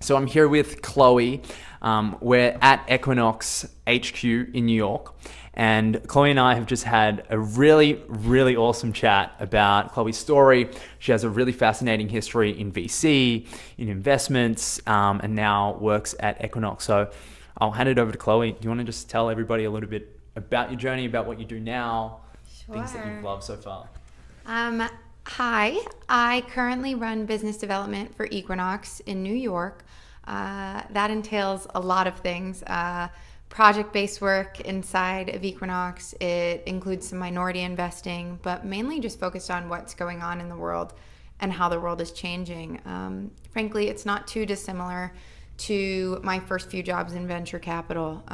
So I'm here with Chloe. We're at Equinox HQ in New York. And Chloe and I have just had a really, really awesome chat about Chloe's story. She has a really fascinating history in VC, in investments, and now works at Equinox. So I'll hand it over to Chloe. Do you want to just tell everybody a little bit about your journey, about what you do now, things that you've loved so far? Hi, I currently run business development for Equinox in New York. That entails a lot of things. Project-based work inside of Equinox. It includes some minority investing, but mainly just focused on what's going on in the world and how the world is changing. Frankly, it's not too dissimilar to my first few jobs in venture capital.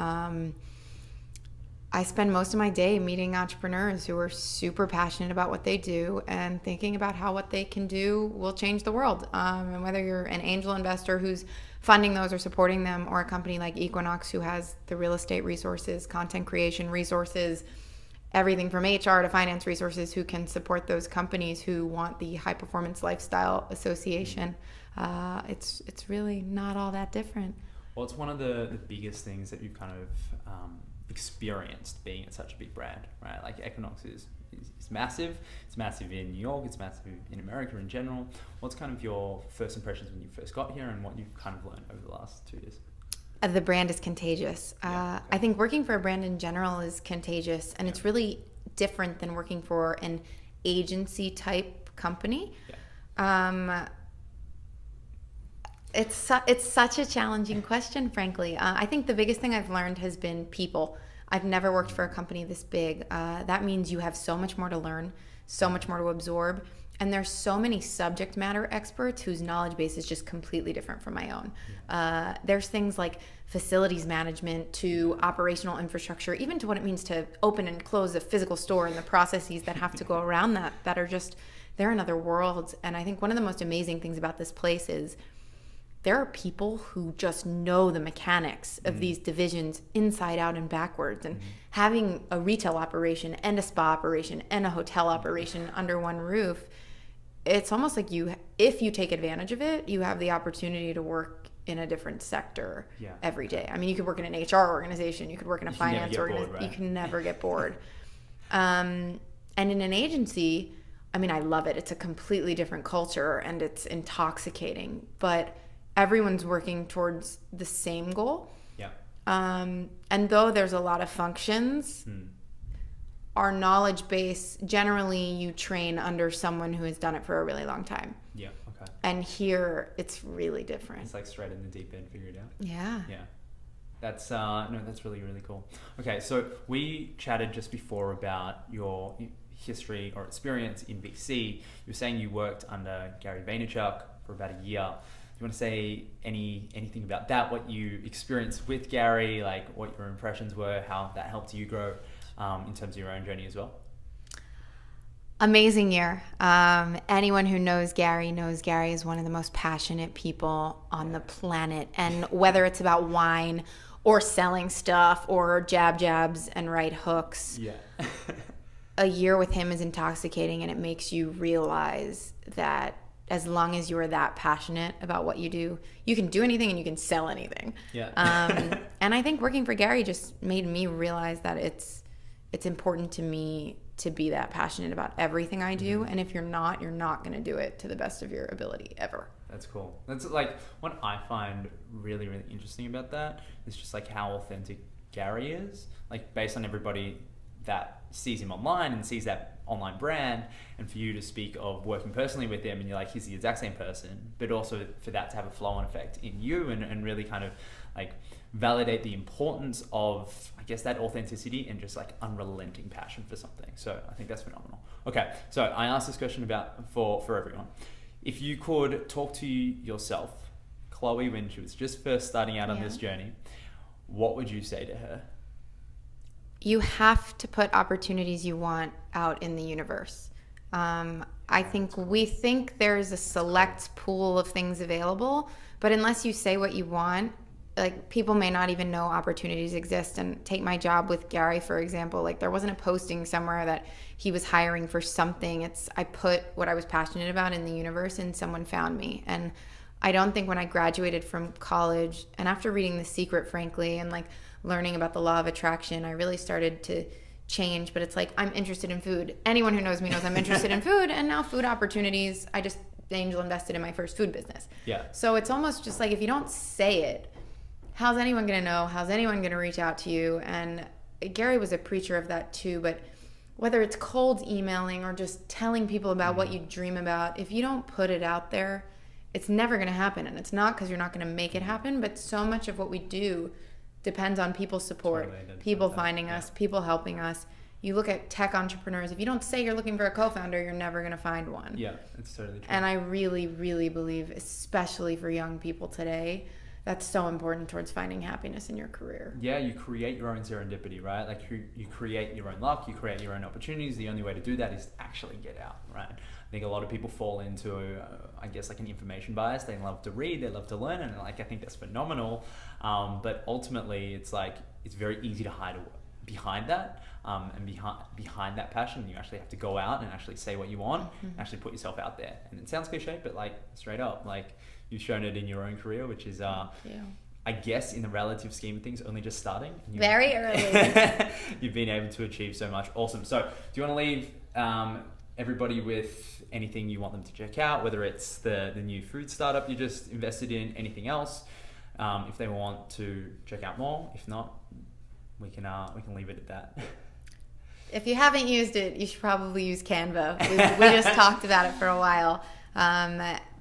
I spend most of my day meeting entrepreneurs who are super passionate about what they do and thinking about how what they can do will change the world. And whether you're an angel investor who's funding those or supporting them, or a company like Equinox who has the real estate resources, content creation resources, everything from HR to finance resources who can support those companies who want the high performance lifestyle association, it's really not all that different. Well, it's one of the biggest things that you've kind of experienced being at such a big brand, right? Like Equinox is massive. It's massive in New York. It's massive in America in general. What's kind of your first impressions when you first got here, and what you've kind of learned over the last 2 years? The brand is contagious. Okay. I think working for a brand in general is contagious, and it's really different than working for an agency type company. It's such a challenging question, frankly. I think the biggest thing I've learned has been people. I've never worked for a company this big. That means you have so much more to learn, so much more to absorb. And there's so many subject matter experts whose knowledge base is just completely different from my own. There's things like facilities management to operational infrastructure, even to what it means to open and close a physical store and the processes that have to go around that are just, they're another world. And I think one of the most amazing things about this place is there are people who just know the mechanics of these divisions inside out and backwards. And having a retail operation and a spa operation and a hotel operation under one roof, it's almost like if you take advantage of it, you have the opportunity to work in a different sector every day. I mean, you could work in an HR organization, you could work in a finance organization, right? You can never get bored. And in an agency, I mean, I love it. It's a completely different culture and it's intoxicating, but everyone's working towards the same goal. And though there's a lot of functions, our knowledge base, generally you train under someone who has done it for a really long time. And here it's really different. It's like straight in the deep end, figure it out. Yeah. That's that's really, really cool. Okay, so we chatted just before about your history or experience in VC. You were saying you worked under Gary Vaynerchuk for about a year. Do you want to say anything about that? What you experienced with Gary, like what your impressions were, how that helped you grow in terms of your own journey as well? Amazing year. Anyone who knows Gary is one of the most passionate people on the planet. And whether it's about wine or selling stuff or jabs and right hooks, a year with him is intoxicating, and it makes you realize that as long as you are that passionate about what you do, you can do anything and you can sell anything. And I think working for Gary just made me realize that it's important to me to be that passionate about everything I do. And if you're not going to do it to the best of your ability ever. That's cool. That's like what I find really, really interesting about that is just like how authentic Gary is, like based on everybody that sees him online and sees that online brand, and for you to speak of working personally with him and you're like, he's the exact same person, but also for that to have a flow-on effect in you and really kind of like validate the importance of, I guess, that authenticity and just like unrelenting passion for something. So I think that's phenomenal. Okay, so I asked this question for everyone. If you could talk to yourself, Chloe, when she was just first starting out on this journey, what would you say to her? You have to put opportunities you want out in the universe. I think we think there's a select pool of things available, but unless you say what you want, like people may not even know opportunities exist. And take my job with Gary, for example, like there wasn't a posting somewhere that he was hiring for something. I put what I was passionate about in the universe and someone found me. And I don't think when I graduated from college and after reading The Secret, frankly, and like learning about the law of attraction, I really started to change. But it's like, I'm interested in food. Anyone who knows me knows I'm interested in food, and now food opportunities. I just angel invested in my first food business. Yeah. So it's almost just like, if you don't say it, how's anyone going to know? How's anyone going to reach out to you? And Gary was a preacher of that too. But whether it's cold emailing or just telling people about what you dream about, if you don't put it out there, it's never going to happen. And it's not because you're not going to make it happen, but so much of what we do depends on people's support, people finding us, people helping us. You look at tech entrepreneurs, if you don't say you're looking for a co-founder, you're never going to find one. Yeah, it's totally true. And I really, really believe, especially for young people today, that's so important towards finding happiness in your career. Yeah, you create your own serendipity, right? Like you create your own luck, you create your own opportunities. The only way to do that is to actually get out, right? I think a lot of people fall into, I guess, like an information bias. They love to read, they love to learn, and like, I think that's phenomenal. But ultimately, it's like, it's very easy to hide behind that, and behind that passion. You actually have to go out and actually say what you want, and actually put yourself out there. And it sounds cliche, but like, straight up, like, you've shown it in your own career, which is, I guess, in the relative scheme of things, only just starting. Very early. You've been able to achieve so much. Awesome. So do you want to leave everybody with anything you want them to check out, whether it's the new food startup you just invested in, anything else, if they want to check out more? If not, we can leave it at that. If you haven't used it, you should probably use Canva. We just talked about it for a while.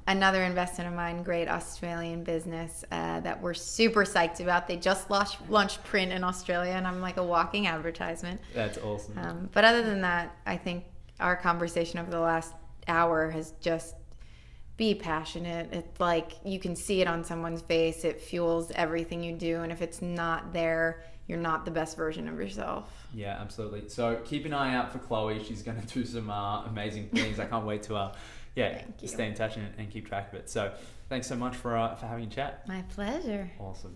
Another investment of mine, great Australian business that we're super psyched about. They just launched print in Australia, and I'm like a walking advertisement. That's awesome. But other than that, I think our conversation over the last hour has just, be passionate. It's like, you can see it on someone's face. It fuels everything you do. And if it's not there, you're not the best version of yourself. Yeah, absolutely. So keep an eye out for Chloe. She's going to do some amazing things. I can't wait to stay in touch and keep track of it. So thanks so much for having a chat. My pleasure. Awesome.